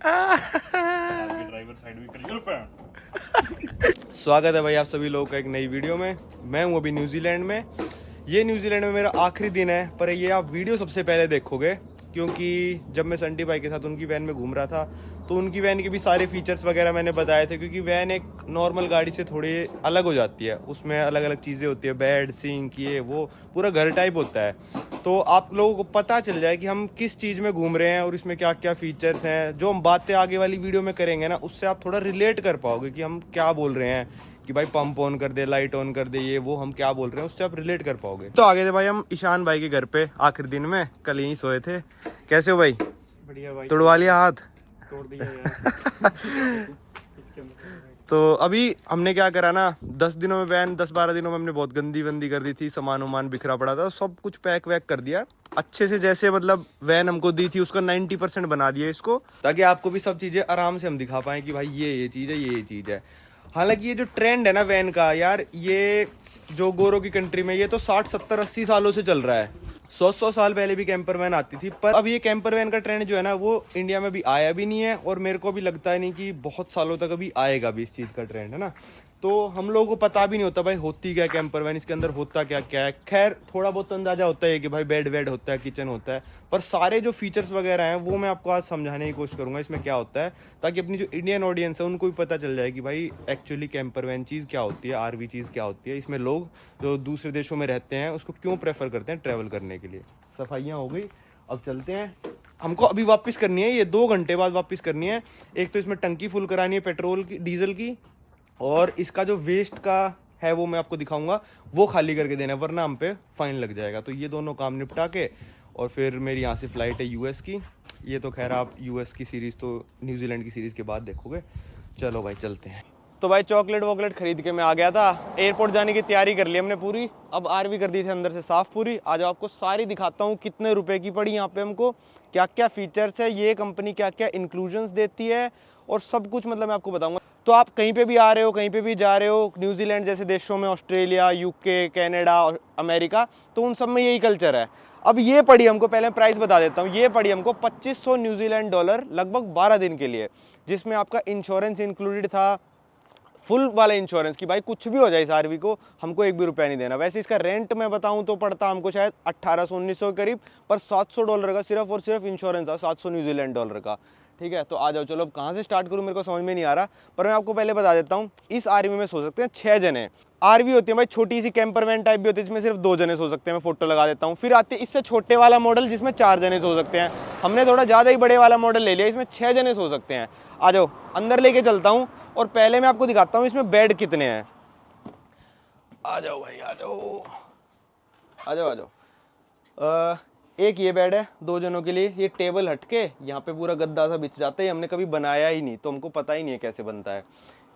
Driver side भी करिए। स्वागत है भाई आप सभी लोगों का एक नई वीडियो में। मैं हूं अभी न्यूजीलैंड में। ये न्यूजीलैंड में मेरा आखिरी दिन है, पर ये आप वीडियो सबसे पहले देखोगे क्योंकि जब मैं संटी भाई के साथ उनकी वैन में घूम रहा था तो उनकी वैन के भी सारे फीचर्स वगैरह मैंने बताए थे, क्योंकि वैन एक नॉर्मल गाड़ी से थोड़ी अलग हो जाती है। उसमें अलग अलग चीज़ें होती है, बेड, सिंक, ये वो पूरा घर टाइप होता है। तो आप लोगों को पता चल जाए कि हम किस चीज़ में घूम रहे हैं और इसमें क्या क्या फीचर्स हैं। जो हम बातें आगे वाली वीडियो में करेंगे ना, उससे आप थोड़ा रिलेट कर पाओगे कि हम क्या बोल रहे हैं, कि भाई पंप ऑन कर दे, लाइट ऑन कर दे, ये वो हम क्या बोल रहे हैं, उससे आप रिलेट कर पाओगे। तो आगे थे भाई हम ईशान भाई के घर पे आखिरी दिन में, कल यहीं सोए थे। कैसे हो भाई? बढ़िया भाई। तोड़वा लिया हाथ? तोड़ दिया यार। तो अभी हमने क्या करा ना, 10 दिनों में वैन 10-12 दिनों में हमने बहुत गंदी वंदी कर दी थी। सामान वामान बिखरा पड़ा था, सब कुछ पैक वैक कर दिया अच्छे से। जैसे मतलब वैन हमको दी थी उसका 90% बना दिया इसको, ताकि आपको भी सब चीज़ें आराम से हम दिखा पाएँ कि भाई ये चीज़ है, ये चीज़ है। हालांकि ये जो ट्रेंड है ना वैन का यार, ये जो गोरों की कंट्री में ये तो 60-70-80 सालों से चल रहा है। 100 साल पहले भी कैंपर वैन आती थी, पर अब ये कैंपर वैन का ट्रेंड जो है ना वो इंडिया में भी आया भी नहीं है, और मेरे को भी लगता है नहीं कि बहुत सालों तक अभी आएगा भी इस चीज़ का ट्रेंड, है ना। तो हम लोगों को पता भी नहीं होता भाई होती क्या कैंपर वैन, इसके अंदर होता क्या क्या है। खैर थोड़ा बहुत अंदाजा होता है कि भाई बेड वेड होता है, किचन होता है, पर सारे जो फीचर्स वगैरह हैं वो मैं आपको आज समझाने की कोशिश करूंगा इसमें क्या होता है, ताकि अपनी जो इंडियन ऑडियंस है उनको भी पता चल जाए कि भाई एक्चुअली कैंपर वैन चीज़ क्या होती है, आरवी चीज़ क्या होती है। इसमें लोग जो दूसरे देशों में रहते हैं उसको क्यों प्रेफर करते हैं ट्रैवल करने के लिए। सफाइयाँ हो गई, अब चलते हैं। हमको अभी वापस करनी है, ये 2 घंटे बाद वापस करनी है। एक तो इसमें टंकी फुल करानी है पेट्रोल की, डीजल की, और इसका जो वेस्ट का है वो मैं आपको दिखाऊंगा, वो खाली करके देना है, वरना हम पे फाइन लग जाएगा। तो ये दोनों काम निपटा के और फिर मेरी यहाँ से फ़्लाइट है यूएस की। ये तो खैर आप यूएस की सीरीज़ तो न्यूजीलैंड की सीरीज़ के बाद देखोगे। चलो भाई चलते हैं। तो भाई चॉकलेट वॉकलेट खरीद के मैं आ गया था। एयरपोर्ट जाने की तैयारी कर ली हमने पूरी। अब आरवी कर दी थी अंदर से साफ़ पूरी। आज आपको सारी दिखाता हूँ कितने रुपए की पड़ी यहाँ पे हमको, क्या क्या फीचर्स है, ये कंपनी क्या क्या इंक्लूजन्स देती है, और सब कुछ मतलब मैं आपको बताऊंगा। तो आप कहीं पे भी आ रहे हो, कहीं पे भी जा रहे हो, न्यूजीलैंड जैसे देशों में, ऑस्ट्रेलिया, यूके, कनाडा, अमेरिका, तो उन सब में यही कल्चर है। अब ये पड़ी हमको, पहले प्राइस बता देता हूँ, ये पड़ी हमको 2500 न्यूजीलैंड डॉलर लगभग 12 दिन के लिए, जिसमें आपका इंश्योरेंस इंक्लूडेड था, फुल वाला इंश्योरेंस की भाई कुछ भी हो जाए इस आरवी को हमको एक भी रुपया नहीं देना। वैसे इसका रेंट मैं बताऊं तो पड़ता हमको शायद 1800-1900 के करीब, पर $700 का सिर्फ और सिर्फ इंश्योरेंस था, 700 न्यूजीलैंड डॉलर का। ठीक है, तो आ जाओ। चलो अब कहाँ से स्टार्ट करूँ मेरे को समझ में नहीं आ रहा, पर मैं आपको पहले बता देता हूँ। इस आरवी में सो सकते हैं 6 जने। आरवी होती है भाई छोटी सी कैंपर वैन टाइप भी होती है, जिसमें सिर्फ 2 जने सो सकते हैं। मैं फोटो लगा देता हूँ। फिर आती है इससे छोटे वाला मॉडल जिसमें 4 जने सो सकते हैं। हमने थोड़ा ज़्यादा ही बड़े वाला मॉडल ले लिया, इसमें 6 जने सो सकते हैं। आ जाओ अंदर लेके चलता हूँ, और पहले मैं आपको दिखाता हूँ इसमें बेड कितने हैं। आ जाओ भाई, आ जाओ आ जाओ आ जाओ। एक ये बेड है 2 जनों के लिए। ये टेबल हटके यहाँ पे पूरा गद्दा सा बिछ जाता है, हमने कभी बनाया ही नहीं तो हमको पता ही नहीं है कैसे बनता है।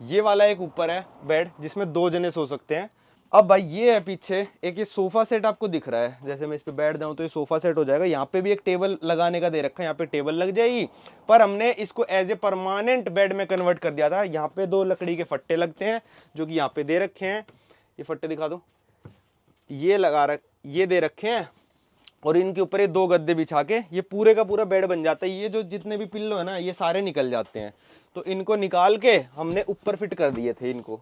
ये वाला एक ऊपर है बेड जिसमें 2 जने सो सकते हैं। अब भाई ये है पीछे एक, ये सोफा सेट आपको दिख रहा है, जैसे मैं इस पे बैठ जाऊं तो ये सोफा सेट हो जाएगा। यहाँ पे भी एक टेबल लगाने का दे रखा है, यहाँ पे टेबल लग जाएगी, पर हमने इसको एज ए परमानेंट बेड में कन्वर्ट कर दिया था। यहाँ पे 2 लकड़ी के फट्टे लगते हैं जो कि यहाँ पे दे रखे हैं। ये फट्टे दिखा दो, ये दे रखे हैं, और इनके ऊपर ये 2 गद्दे बिछा के ये पूरे का पूरा बेड बन जाता है। ये जो जितने भी पिल्लो है ना ये सारे निकल जाते हैं, तो इनको निकाल के हमने ऊपर फिट कर दिए थे, इनको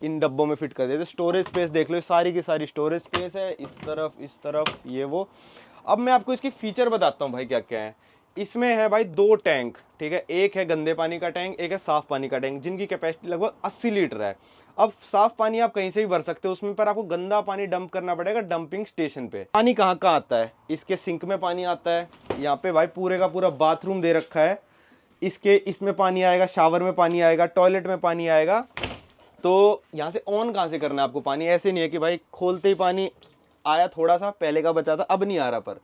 इन डब्बों में फिट कर दिए थे। स्टोरेज स्पेस देख लो, सारी की सारी स्टोरेज स्पेस है, इस तरफ ये वो। अब मैं आपको इसकी फीचर बताता हूँ भाई क्या क्या है। इसमें है भाई 2 टैंक, ठीक है, एक है गंदे पानी का टैंक, एक है साफ पानी का टैंक, जिनकी कैपेसिटी लगभग 80 लीटर है। अब साफ पानी आप कहीं से भी भर सकते हो उसमें, पर आपको गंदा पानी डंप करना पड़ेगा डंपिंग स्टेशन पे। पानी कहाँ कहाँ आता है, इसके सिंक में पानी आता है, यहाँ पे भाई पूरे का पूरा बाथरूम दे रखा है, इसमें पानी आएगा, शावर में पानी आएगा, टॉयलेट में पानी आएगा। तो यहाँ से ऑन कहाँ से करना है आपको पानी, ऐसे नहीं है कि भाई खोलते ही पानी आया, थोड़ा सा पहले का बचा था अब नहीं आ रहा, पर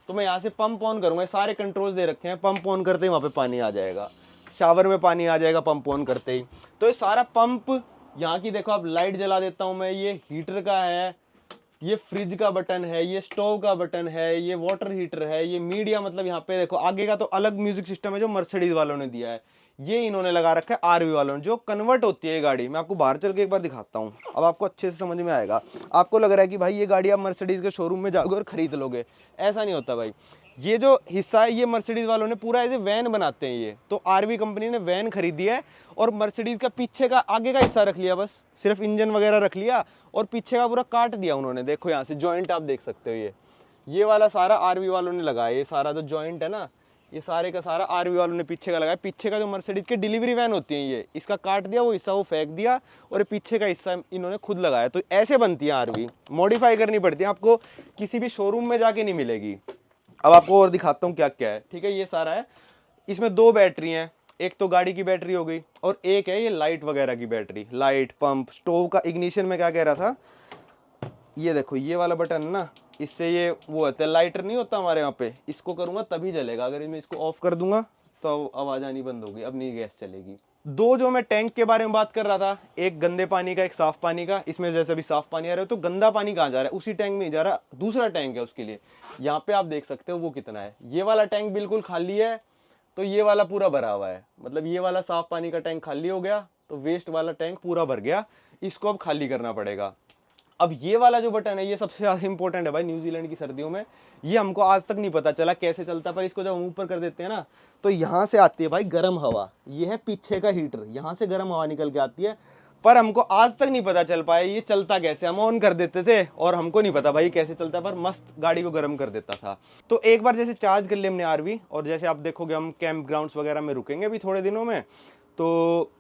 तो मैं यहाँ से पंप ऑन करूंगा। सारे कंट्रोल्स दे रखे हैं, पंप ऑन करते ही वहाँ पे पानी आ जाएगा, शावर में पानी आ जाएगा पंप ऑन करते ही। तो ये सारा पंप, यहाँ की देखो आप लाइट जला देता हूँ मैं, ये हीटर का है, ये फ्रिज का बटन है, ये स्टोव का बटन है, ये वाटर हीटर है, ये मीडिया, मतलब यहाँ पे देखो आगे का तो अलग म्यूजिक सिस्टम है जो मर्सिडीज वालों ने दिया है, ये इन्होंने लगा रखा है आरवी वालों ने, जो कन्वर्ट होती है ये गाड़ी। मैं आपको बाहर चल के एक बार दिखाता हूँ, अब आपको अच्छे से समझ में आएगा। आपको लग रहा है कि भाई ये गाड़ी आप मर्सिडीज के शोरूम में जाओगे और खरीद लोगे, ऐसा नहीं होता भाई। ये जो हिस्सा है ये मर्सिडीज वालों ने पूरा एज ए वैन बनाते हैं ये, तो आरवी कंपनी ने वैन खरीदी है और मर्सिडीज का पीछे का आगे का हिस्सा रख लिया, बस सिर्फ इंजन वगैरह रख लिया और पीछे का पूरा काट दिया उन्होंने। देखो यहाँ से जॉइंट आप देख सकते हो, ये वाला सारा आरवी वालों ने लगाया, ये सारा जो जॉइंट है ना ये सारे का सारा आरवी वालों ने पीछे का लगाया। पीछे का जो मर्सिडीज की डिलीवरी वैन होती है ये, इसका काट दिया वो हिस्सा, वो फेंक दिया और ये पीछे का हिस्सा इन्होंने खुद लगाया। तो ऐसे बनती है आरवी, मॉडिफाई करनी पड़ती है, आपको किसी भी शोरूम में जाके नहीं मिलेगी। अब आपको और दिखाता हूँ क्या क्या है, ठीक है। ये सारा है, इसमें 2 बैटरी हैं, एक तो गाड़ी की बैटरी हो गई और एक है ये लाइट वगैरह की बैटरी, लाइट पंप स्टोव का इग्निशन में क्या कह रहा था, ये देखो ये वाला बटन ना, इससे ये वो होता है लाइटर नहीं होता हमारे यहाँ पे, इसको करूँगा तभी जलेगा, अगर मैं इसको ऑफ कर दूंगा तो आवाज़ आनी बंद होगी, अब नहीं गैस चलेगी। 2 जो मैं टैंक के बारे में बात कर रहा था, एक गंदे पानी का एक साफ पानी का, इसमें जैसे अभी साफ पानी आ रहा है तो गंदा पानी कहाँ जा रहा है, उसी टैंक में ही जा रहा है, दूसरा टैंक है उसके लिए। यहाँ पे आप देख सकते हो वो कितना है, ये वाला टैंक बिल्कुल खाली है तो ये वाला पूरा भरा हुआ है, मतलब ये वाला साफ पानी का टैंक खाली हो गया तो वेस्ट वाला टैंक पूरा भर गया, इसको अब खाली करना पड़ेगा। अब ये वाला जो बटन है ये सबसे ज़्यादा इंपॉर्टेंट है भाई न्यूजीलैंड की सर्दियों में, ये हमको आज तक नहीं पता चला कैसे चलता, पर इसको जब हम ऊपर कर देते हैं ना तो यहाँ से आती है भाई गर्म हवा, ये है पीछे का हीटर, यहाँ से गर्म हवा निकल के आती है, पर हमको आज तक नहीं पता चल पाया ये चलता कैसे। हम ऑन कर देते थे और हमको नहीं पता भाई कैसे चलता, पर मस्त गाड़ी को गर्म कर देता था। तो एक बार जैसे चार्ज कर लिया हमने आरवी, और जैसे आप देखोगे हम कैंप ग्राउंड्स वगैरह में रुकेंगे अभी थोड़े दिनों में, तो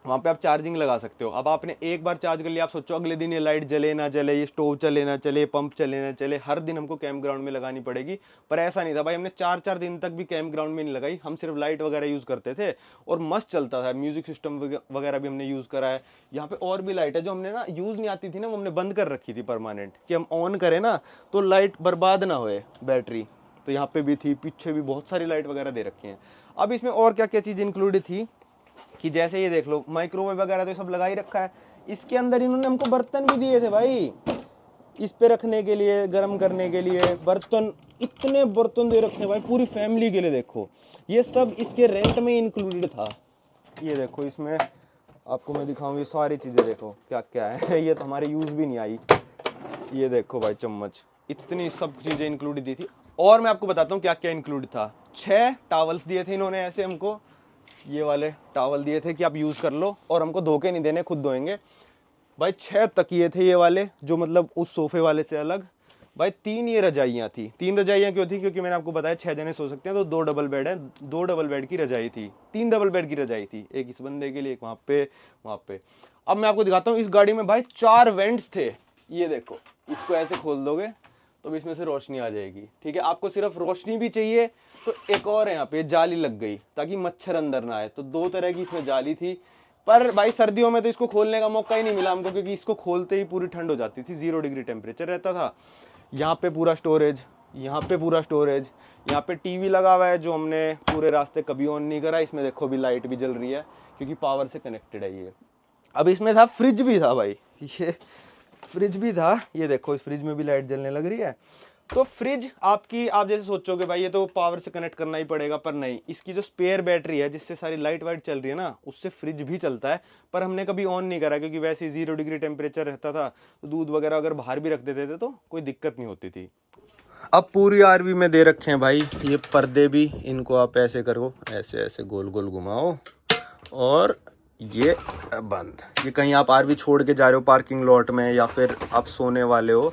वहाँ पे आप चार्जिंग लगा सकते हो। अब आपने एक बार चार्ज कर लिया, आप सोचो अगले दिन ये लाइट जले ना जले, ये स्टोव चले ना चले, पंप चले ना चले, हर दिन हमको कैंप ग्राउंड में लगानी पड़ेगी। पर ऐसा नहीं था भाई, हमने 4-4 दिन तक भी कैंप ग्राउंड में नहीं लगाई, हम सिर्फ लाइट वगैरह यूज़ करते थे और मस्त चलता था। म्यूजिक सिस्टम वगैरह भी हमने यूज़ करा है। यहाँ पे और भी लाइट है जो हमने ना यूज़ नहीं आती थी ना, वो हमने बंद कर रखी थी परमानेंट, कि हम ऑन करें ना तो लाइट बर्बाद ना होए बैटरी। तो यहाँ पे भी थी, पीछे भी बहुत सारी लाइट वगैरह दे रखी हैं। अब इसमें और क्या क्या चीज़ इंक्लूडेड थी कि जैसे ये देख लो माइक्रोवेव वगैरह तो सब लगा ही रखा है। इसके अंदर इन्होंने हमको बर्तन भी दिए थे भाई, इस पे रखने के लिए, गर्म करने के लिए बर्तन, इतने बर्तन दे रखे हैं भाई पूरी फैमिली के लिए। देखो ये सब इसके रेंट में इंक्लूडेड था। ये देखो इसमें आपको मैं दिखाऊं, ये सारी चीज़ें देखो क्या क्या है ये तो हमारे यूज़ भी नहीं आई। ये देखो भाई चम्मच, इतनी सब चीज़ें इंक्लूड दी थी। और मैं आपको बताता हूँ क्या क्या इंक्लूड था। 6 टावल्स दिए थे इन्होंने ऐसे हमको, ये वाले टावल दिए थे कि आप यूज़ कर लो और हमको धोके नहीं देने, खुद धोएंगे भाई। 6 तकिए थे ये वाले जो मतलब उस सोफे वाले से अलग भाई। 3 ये रजाइयाँ थी। 3 रजाइयाँ क्यों थी? क्योंकि मैंने आपको बताया 6 जने सो सकते हैं, तो 2 डबल बेड है, 2 डबल बेड की रजाई थी, 3 डबल बेड की रजाई थी, एक इस बंदे के लिए, एक वहाँ पे। अब मैं आपको दिखाता हूँ, इस गाड़ी में भाई 4 वेंट्स थे। ये देखो, इसको ऐसे खोल दोगे तो इसमें से रोशनी आ जाएगी, ठीक है। आपको सिर्फ रोशनी भी चाहिए तो एक और है यहाँ पे जाली लग गई ताकि मच्छर अंदर ना आए, तो 2 तरह की इसमें जाली थी। पर भाई सर्दियों में तो इसको खोलने का मौका ही नहीं मिला हमको, क्योंकि इसको खोलते ही पूरी ठंड हो जाती थी, 0 डिग्री टेम्परेचर रहता था। यहाँ पे पूरा स्टोरेज, यहाँ पे पूरा स्टोरेज, यहाँ पे टीवी लगा हुआ है जो हमने पूरे रास्ते कभी ऑन नहीं करा। इसमें देखो भी लाइट भी जल रही है क्योंकि पावर से कनेक्टेड है ये। अब इसमें था फ्रिज भी था भाई, ये फ्रिज भी था, ये देखो इस फ्रिज में भी लाइट जलने लग रही है। तो फ्रिज आपकी, आप जैसे सोचोगे भाई ये तो पावर से कनेक्ट करना ही पड़ेगा, पर नहीं, इसकी जो स्पेयर बैटरी है जिससे सारी लाइट वाइट चल रही है ना, उससे फ्रिज भी चलता है। पर हमने कभी ऑन नहीं करा क्योंकि वैसे 0 डिग्री टेम्परेचर रहता था, तो दूध वगैरह अगर बाहर भी रख देते थे तो कोई दिक्कत नहीं होती थी। अब पूरी आरवी में दे रखे हैं भाई ये पर्दे भी, इनको आप ऐसे करो, ऐसे ऐसे गोल गोल घुमाओ और ये बंद। ये कहीं आप आरवी छोड़ के जा रहे हो पार्किंग लॉट में या फिर आप सोने वाले हो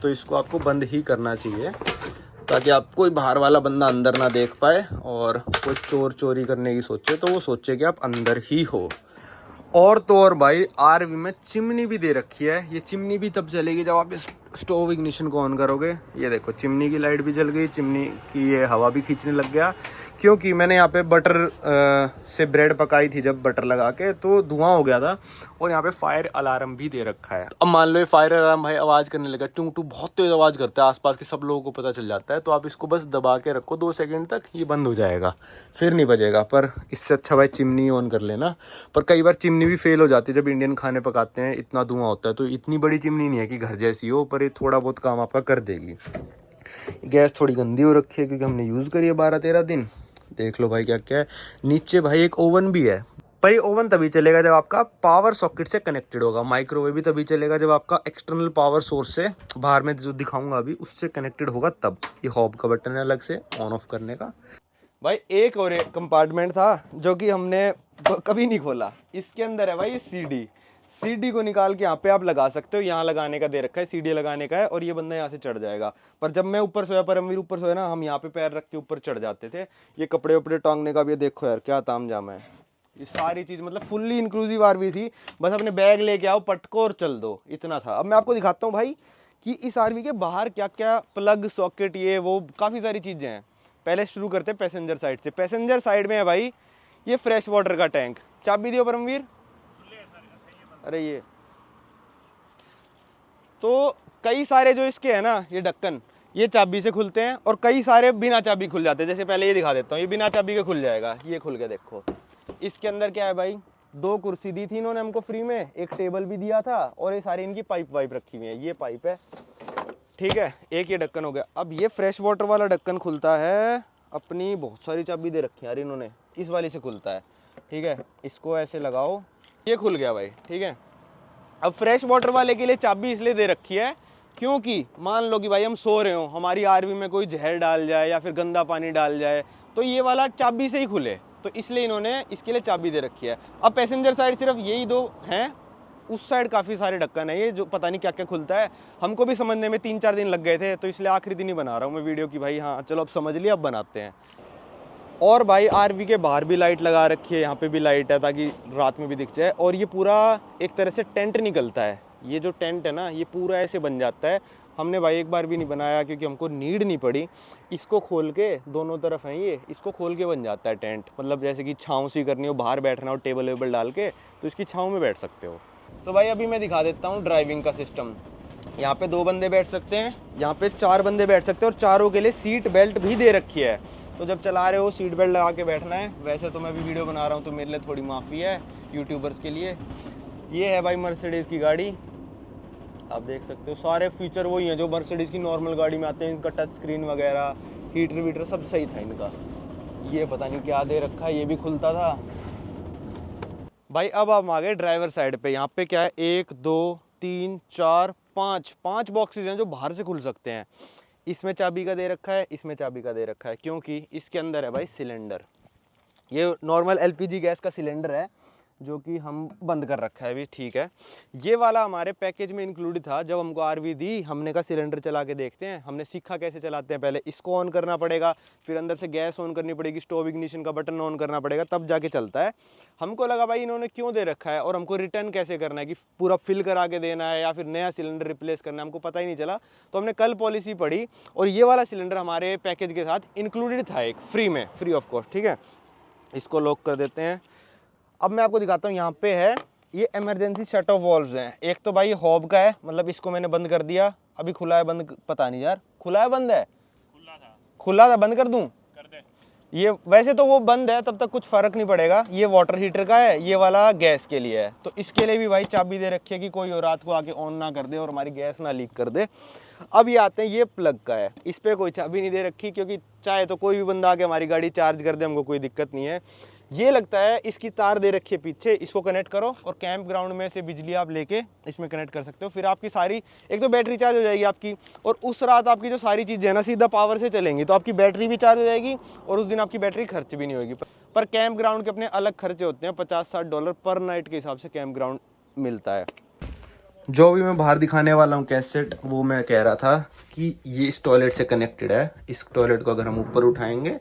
तो इसको आपको बंद ही करना चाहिए, ताकि आप कोई बाहर वाला बंदा अंदर ना देख पाए और कोई चोर चोरी करने की सोचे तो वो सोचे कि आप अंदर ही हो। और तो और भाई आरवी में चिमनी भी दे रखी है। ये चिमनी भी तब जलेगी जब आप इस स्टोव इग्निशन को ऑन करोगे। ये देखो चिमनी की लाइट भी जल गई, चिमनी की ये हवा भी खींचने लग गया, क्योंकि मैंने यहाँ पे बटर से ब्रेड पकाई थी जब बटर लगा के, तो धुआं हो गया था। और यहाँ पे फायर अलार्म भी दे रखा है। अब मान लो ये फायर अलार्म भाई आवाज़ करने लगा, टू टू बहुत तेज़ आवाज़ करता है, आसपास के सब लोगों को पता चल जाता है, तो आप इसको बस दबा के रखो 2 सेकंड तक, ये बंद हो जाएगा, फिर नहीं बजेगा। पर इससे अच्छा भाई चिमनी ऑन कर लेना। पर कई बार चिमनी भी फेल हो जाती है जब इंडियन खाने पकाते हैं, इतना धुआं होता है। तो इतनी बड़ी चिमनी नहीं है कि घर जैसी हो, पर ये थोड़ा बहुत काम आपका कर देगी। गैस थोड़ी गंदी हो रखी है क्योंकि हमने यूज़ करी है 12-13 दिन। देख लो भाई क्या क्या है नीचे। भाई एक ओवन भी है, पर ये ओवन तभी चलेगा जब आपका पावर सॉकेट से कनेक्टेड होगा, माइक्रोवेव भी तभी चलेगा जब आपका एक्सटर्नल पावर सोर्स से, बाहर में जो दिखाऊंगा अभी, उससे कनेक्टेड होगा तब। ये हॉब का बटन है अलग से ऑन ऑफ करने का। भाई एक और एक कंपार्टमेंट था जो कि हमने कभी नहीं खोला, इसके अंदर है भाई सीडी को निकाल के यहाँ पे आप लगा सकते हो, यहाँ लगाने का दे रखा है, सीडी लगाने का है, और ये बंदा यहाँ से चढ़ जाएगा। पर जब मैं ऊपर सोया, परमवीर ऊपर सोया ना, हम यहाँ पे पैर रख के ऊपर चढ़ जाते थे। ये कपड़े उपड़े टांगने का भी देखो यार क्या ताम जाम है, ये सारी चीज मतलब फुल्ली इंक्लूसिव आरवी थी। बस अपने बैग लेके आओ, पटको और चल दो, इतना था। अब मैं आपको दिखाता हूँ भाई कि इस आरवी के बाहर क्या क्या प्लग सॉकेट, ये वो काफ़ी सारी चीज़ें हैं। पहले शुरू करते हैं पैसेंजर साइड से। पैसेंजर साइड में है भाई ये फ्रेश वाटर का टैंक। चाबी दियो परमवीर। अरे ये तो कई सारे जो इसके है ना ये ढक्कन, ये चाबी से खुलते हैं, और कई सारे बिना चाबी खुल जाते हैं। जैसे पहले ये दिखा देता हूँ, ये बिना चाबी के खुल जाएगा, ये खुल के देखो। इसके अंदर क्या है भाई, 2 कुर्सी दी थी इन्होंने हमको फ्री में, एक टेबल भी दिया था, और ये सारी इनकी पाइप वाइप रखी हुई है। ये पाइप है, ठीक है। एक ये ढक्कन हो गया। अब ये फ्रेश वाटर वाला ढक्कन खुलता है, अपनी बहुत सारी चाबी दे रखी है यार इन्होंने, इस वाली से खुलता है, ठीक है। इसको ऐसे लगाओ, ये खुल गया भाई, ठीक है। अब फ्रेश वाटर वाले के लिए चाबी इसलिए दे रखी है क्योंकि मान लो कि भाई हम सो रहे हो, हमारी आरवी में कोई जहर डाल जाए या फिर गंदा पानी डाल जाए, तो ये वाला चाबी से ही खुले, तो इसलिए इन्होंने इसके लिए चाबी दे रखी है। अब पैसेंजर साइड सिर्फ यही 2 हैं, उस साइड काफ़ी सारे ढक्कन है, ये जो पता नहीं क्या क्या खुलता है। हमको भी समझने में 3-4 दिन लग गए थे, तो इसलिए आखिरी दिन ही बना रहा हूँ मैं वीडियो की भाई। हाँ चलो अब समझ लिया, अब बनाते हैं। और भाई आरवी के बाहर भी लाइट लगा रखी है, यहाँ पे भी लाइट है ताकि रात में भी दिख जाए। और ये पूरा एक तरह से टेंट निकलता है, ये जो टेंट है ना ये पूरा ऐसे बन जाता है। हमने भाई एक बार भी नहीं बनाया क्योंकि हमको नीड नहीं पड़ी। इसको खोल के दोनों तरफ हैं ये, इसको खोल के बन जाता है टेंट। मतलब जैसे कि छाँव सी करनी हो, बाहर बैठना हो टेबल वेबल डाल के, तो इसकी छाँव में बैठ सकते हो। तो भाई अभी मैं दिखा देता हूँ ड्राइविंग का सिस्टम। यहाँ पे 2 बंदे बैठ सकते हैं, यहाँ पे 4 बंदे बैठ सकते हैं, और चारों के लिए सीट बेल्ट भी दे रखी है। तो जब चला रहे हो सीट बेल्ट लगा के बैठना है। वैसे तो मैं भी वीडियो बना रहा हूँ तो मेरे लिए थोड़ी माफ़ी है यूट्यूबर्स के लिए। ये है भाई मर्सिडीज़ की गाड़ी, आप देख सकते हो सारे फीचर वही हैं जो मर्सिडीज़ की नॉर्मल गाड़ी में आते हैं। इनका टच स्क्रीन वगैरह, हीटर वीटर सब सही था इनका। ये पता नहीं क्या दे रखा है, ये भी खुलता था भाई। अब हम आ गए ड्राइवर साइड पे। यहाँ पे क्या है, 1 2 3 4 5 बॉक्सेज हैं जो बाहर से खुल सकते हैं। इसमें चाबी का दे रखा है, इसमें चाबी का दे रखा है, क्योंकि इसके अंदर है भाई सिलेंडर। ये नॉर्मल एलपीजी गैस का सिलेंडर है जो कि हम बंद कर रखा है अभी, ठीक है। ये वाला हमारे पैकेज में इंक्लूड था। जब हमको आरवी दी, हमने कहा सिलेंडर चला के देखते हैं। हमने सीखा कैसे चलाते हैं, पहले इसको ऑन करना पड़ेगा, फिर अंदर से गैस ऑन करनी पड़ेगी, स्टोव इग्निशन का बटन ऑन करना पड़ेगा, तब जाके चलता है। हमको लगा भाई इन्होंने क्यों दे रखा है, और हमको रिटर्न कैसे करना है, कि पूरा फिल करा के देना है या फिर नया सिलेंडर रिप्लेस करना है, हमको पता ही नहीं चला। तो हमने कल पॉलिसी पढ़ी और ये वाला सिलेंडर हमारे पैकेज के साथ इंक्लूडेड था, एक फ्री में, फ्री ऑफ कॉस्ट, ठीक है। इसको लॉक कर देते हैं। अब मैं आपको दिखाता हूँ, यहाँ पे है ये इमरजेंसी शट ऑफ वॉल्व्स हैं। एक तो भाई हॉब का है, मतलब इसको मैंने बंद कर दिया, अभी खुला है बंद पता नहीं यार, खुला है बंद है, खुला था बंद कर दूं, कर दे। ये वैसे तो वो बंद है, तब तक कुछ फर्क नहीं पड़ेगा। ये वाटर हीटर का है, ये वाला गैस के लिए है। तो इसके लिए भी भाई चाबी दे रखी है कि कोई और रात को आके ऑन ना कर दे और हमारी गैस ना लीक कर दे। अब ये आते हैं, ये प्लग का है, इस पर कोई चाबी नहीं दे रखी, क्योंकि चाहे तो कोई भी बंदा आके हमारी गाड़ी चार्ज कर दे, हमको कोई दिक्कत नहीं है। ये लगता है इसकी तार दे रखी है पीछे, इसको कनेक्ट करो और कैंप ग्राउंड में से बिजली आप लेके इसमें कनेक्ट कर सकते हो। फिर आपकी सारी, एक तो बैटरी चार्ज हो जाएगी आपकी, और उस रात आपकी जो सारी चीज़ें है ना सीधा पावर से चलेंगी, तो आपकी बैटरी भी चार्ज हो जाएगी और उस दिन आपकी बैटरी खर्च भी नहीं होगी। पर कैंप ग्राउंड के अपने अलग खर्चे होते हैं, $50-60 पर नाइट के हिसाब से कैंप ग्राउंड मिलता है। जो भी मैं बाहर दिखाने वाला हूँ कैसेट, वो मैं कह रहा था कि ये इस टॉयलेट से कनेक्टेड है। इस टॉयलेट को अगर हम ऊपर उठाएंगे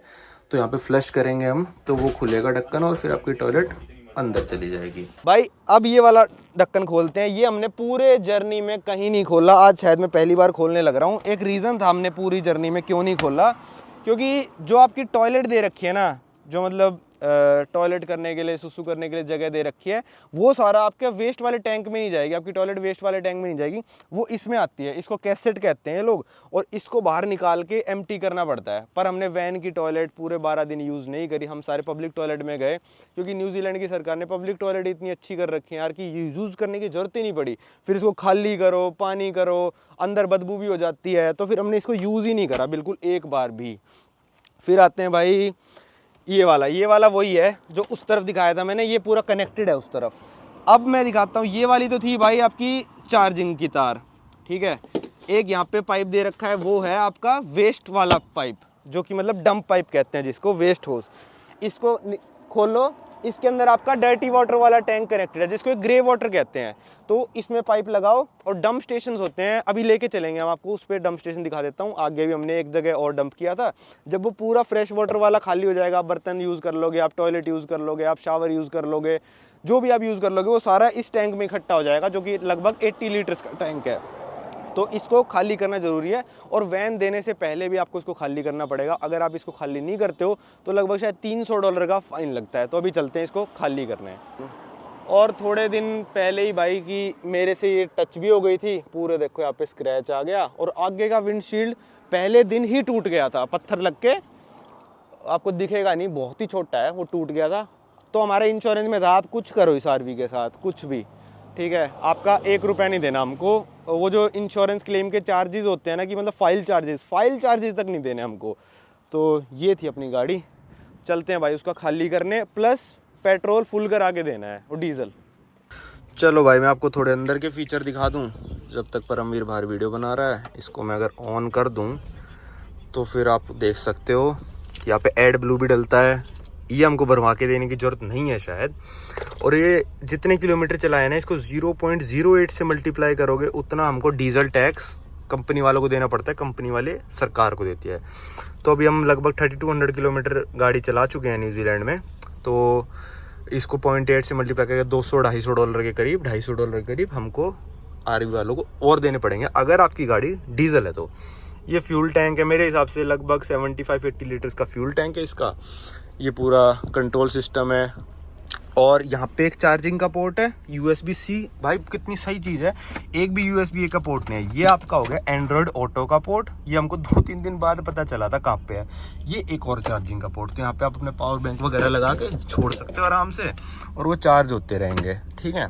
तो यहाँ पे फ्लश करेंगे हम, तो वो खुलेगा ढक्कन और फिर आपकी टॉयलेट अंदर चली जाएगी। भाई अब ये वाला ढक्कन खोलते हैं। ये हमने पूरे जर्नी में कहीं नहीं खोला, आज शायद मैं पहली बार खोलने लग रहा हूँ। एक रीज़न था हमने पूरी जर्नी में क्यों नहीं खोला, क्योंकि जो आपकी टॉयलेट दे रखी है ना, जो मतलब टॉयलेट करने के लिए, सुसु करने के लिए जगह दे रखी है, वो सारा आपके वेस्ट वाले टैंक में नहीं जाएगी, आपकी टॉयलेट वेस्ट वाले टैंक में नहीं जाएगी, वो इसमें आती है। इसको कैसेट कहते हैं लोग, और इसको बाहर निकाल के एम्प्टी करना पड़ता है। पर हमने वैन की टॉयलेट पूरे 12 दिन यूज़ नहीं करी, हम सारे पब्लिक टॉयलेट में गए, क्योंकि न्यूजीलैंड की सरकार ने पब्लिक टॉयलेट इतनी अच्छी कर रखी है यार कि यूज़ करने की ज़रूरत ही नहीं पड़ी। फिर इसको खाली करो, पानी करो, अंदर बदबू भी हो जाती है, तो फिर हमने इसको यूज़ ही नहीं करा बिल्कुल एक बार भी। फिर आते हैं भाई ये वाला वही है जो उस तरफ दिखाया था मैंने, ये पूरा कनेक्टेड है उस तरफ। अब मैं दिखाता हूँ, ये वाली तो थी भाई आपकी चार्जिंग की तार, ठीक है। एक यहाँ पे पाइप दे रखा है, वो है आपका वेस्ट वाला पाइप, जो कि मतलब डंप पाइप कहते हैं जिसको, वेस्ट होस। इसको खोलो, इसके अंदर आपका डर्टी वाटर वाला टैंक कनेक्टेड है, जिसको ग्रे वाटर कहते हैं। तो इसमें पाइप लगाओ और डंप स्टेशन होते हैं, अभी लेके चलेंगे हम आपको, उस पर डंप स्टेशन दिखा देता हूँ। आगे भी हमने एक जगह और डंप किया था। जब वो पूरा फ्रेश वाटर वाला खाली हो जाएगा, आप बर्तन यूज़ कर लोगे, आप टॉयलेट यूज़ कर लोगे, आप शावर यूज़ कर लोगे, जो भी आप यूज़ कर लोगे वो सारा इस टैंक में इकट्ठा हो जाएगा, जो कि लगभग 80 लीटर्स का टैंक है। तो इसको खाली करना ज़रूरी है, और वैन देने से पहले भी आपको इसको खाली करना पड़ेगा। अगर आप इसको खाली नहीं करते हो तो लगभग शायद $300 का फ़ाइन लगता है। तो अभी चलते हैं इसको खाली करने। और थोड़े दिन पहले ही भाई की मेरे से ये टच भी हो गई थी, पूरे देखो यहाँ पे स्क्रैच आ गया, और आगे का विंडशील्ड पहले दिन ही टूट गया था, पत्थर लग के, आपको दिखेगा नहीं, बहुत ही छोटा है, वो टूट गया था। तो हमारे इंश्योरेंस में था, आप कुछ करो इस आरवी के साथ, कुछ भी, ठीक है, आपका 1 रुपया नहीं देना हमको। वो जो इंश्योरेंस क्लेम के चार्जेस होते हैं ना, कि मतलब फाइल चार्जेस तक नहीं देने हमको। तो ये थी अपनी गाड़ी, चलते हैं भाई उसका खाली करने, प्लस पेट्रोल फुल करा के देना है और डीजल। चलो भाई मैं आपको थोड़े अंदर के फीचर दिखा दूं, जब तक परमवीर बाहर वीडियो बना रहा है। इसको मैं अगर ऑन कर दूं तो फिर आप देख सकते हो कि यहाँ पे एड ब्लू भी डलता है। ये हमको भरवा के देने की ज़रूरत नहीं है शायद। और ये जितने किलोमीटर चलाए ना, इसको 0.08 से मल्टीप्लाई करोगे उतना हमको डीजल टैक्स कंपनी वालों को देना पड़ता है, कंपनी वाले सरकार को देती है। तो अभी हम लगभग 3200 किलोमीटर गाड़ी चला चुके हैं न्यूजीलैंड में। तो इसको 0.8 से मल्टीप्लाई करके $200-250 के करीब, $250 के करीब हमको आरवी वालों को और देने पड़ेंगे, अगर आपकी गाड़ी डीजल है तो। ये फ्यूल टैंक है, मेरे हिसाब से लगभग 75-80 लीटर्स का फ्यूल टैंक है इसका। ये पूरा कंट्रोल सिस्टम है, और यहाँ पे एक चार्जिंग का पोर्ट है, USB-C। भाई कितनी सही चीज़ है, एक भी USB-A का पोर्ट नहीं है। ये आपका हो गया एंड्रॉयड ऑटो का पोर्ट, ये हमको 2-3 दिन बाद पता चला था कहाँ पे है। ये एक और चार्जिंग का पोर्ट, तो यहाँ पे आप अपने पावर बैंक वगैरह लगा के छोड़ सकते हो आराम से, और वो चार्ज होते रहेंगे, ठीक है।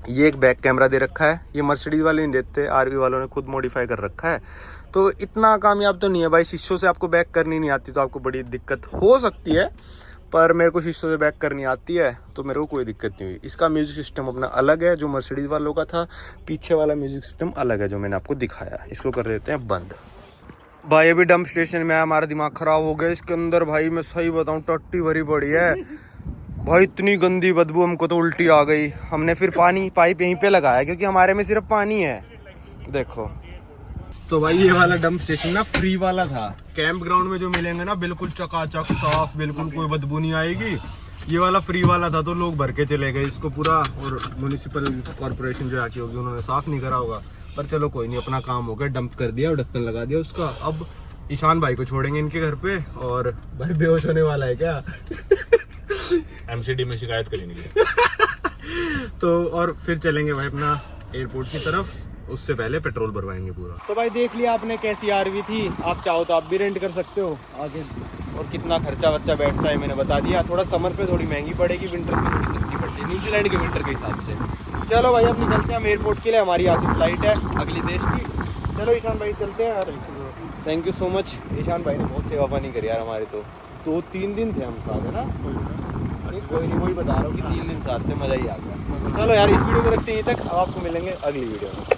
ये एक बैक कैमरा दे रखा है, ये मर्सिडीज वाले नहीं देते, आरवी वालों ने खुद मॉडिफाई कर रखा है। तो इतना कामयाब तो नहीं है भाई, शीशों से आपको बैक करनी नहीं आती तो आपको बड़ी दिक्कत हो सकती है, पर मेरे को शीशों से बैक करनी आती है तो मेरे को कोई दिक्कत नहीं हुई। इसका म्यूज़िक सिस्टम अपना अलग है जो मर्सिडीज वालों का था, पीछे वाला म्यूज़िक सिस्टम अलग है जो मैंने आपको दिखाया। इसको कर देते हैं बंद। भाई अभी डंप स्टेशन में हमारा दिमाग ख़राब हो गया इसके अंदर। भाई मैं सही बताऊँ, टट्टी भरी पड़ी है भाई, इतनी गंदी बदबू, हमको तो उल्टी आ गई। हमने फिर पाइप यहीं पे लगाया क्योंकि हमारे में सिर्फ पानी है, देखो। तो भाई ये वाला डंप स्टेशन ना फ्री वाला था। कैंप ग्राउंड में जो मिलेंगे ना बिल्कुल चकाचक साफ, बिल्कुल कोई बदबू नहीं आएगी, ये वाला फ्री वाला था। तो लोग भर के चले गए इसको पूरा, और म्युनिसिपल कॉर्पोरेशन जो आके होगी उन्होंने साफ नहीं करा होगा, पर चलो कोई नहीं, अपना काम हो गया, डंप कर दिया और ढक्कन लगा दिया उसका। अब ईशान भाई को छोड़ेंगे इनके घर पे, और भाई बेहोश होने वाला है क्या MCD में शिकायत करेंगे तो और फिर चलेंगे भाई अपना एयरपोर्ट की तरफ, उससे पहले पेट्रोल भरवाएंगे पूरा। तो भाई देख लिया आपने कैसी आरवी थी, आप चाहो तो आप भी रेंट कर सकते हो आगे। और कितना खर्चा वर्चा बैठता है मैंने बता दिया। थोड़ा समर पे थोड़ी महंगी पड़ेगी, विंटर में थोड़ी सस्ती पड़ती है, न्यूजीलैंड के विंटर के हिसाब से। चलो भाई अब निकलते हैं हम एयरपोर्ट के लिए, हमारी यहाँ से फ्लाइट है अगली देश की। चलो ईशान भाई चलते हैं यार। Thank you so much, Ishan भाई ने बहुत सेवा पानी करी यार हमारी। तो 2-3 दिन थे हम साथ, है ना। अरे कोई नहीं, वही बता रहा हूँ कि 3 दिन साथ थे, मज़ा ही आ गया। चलो यार इस वीडियो को रखते हैं यहीं तक, अब आपको मिलेंगे अगली वीडियो में।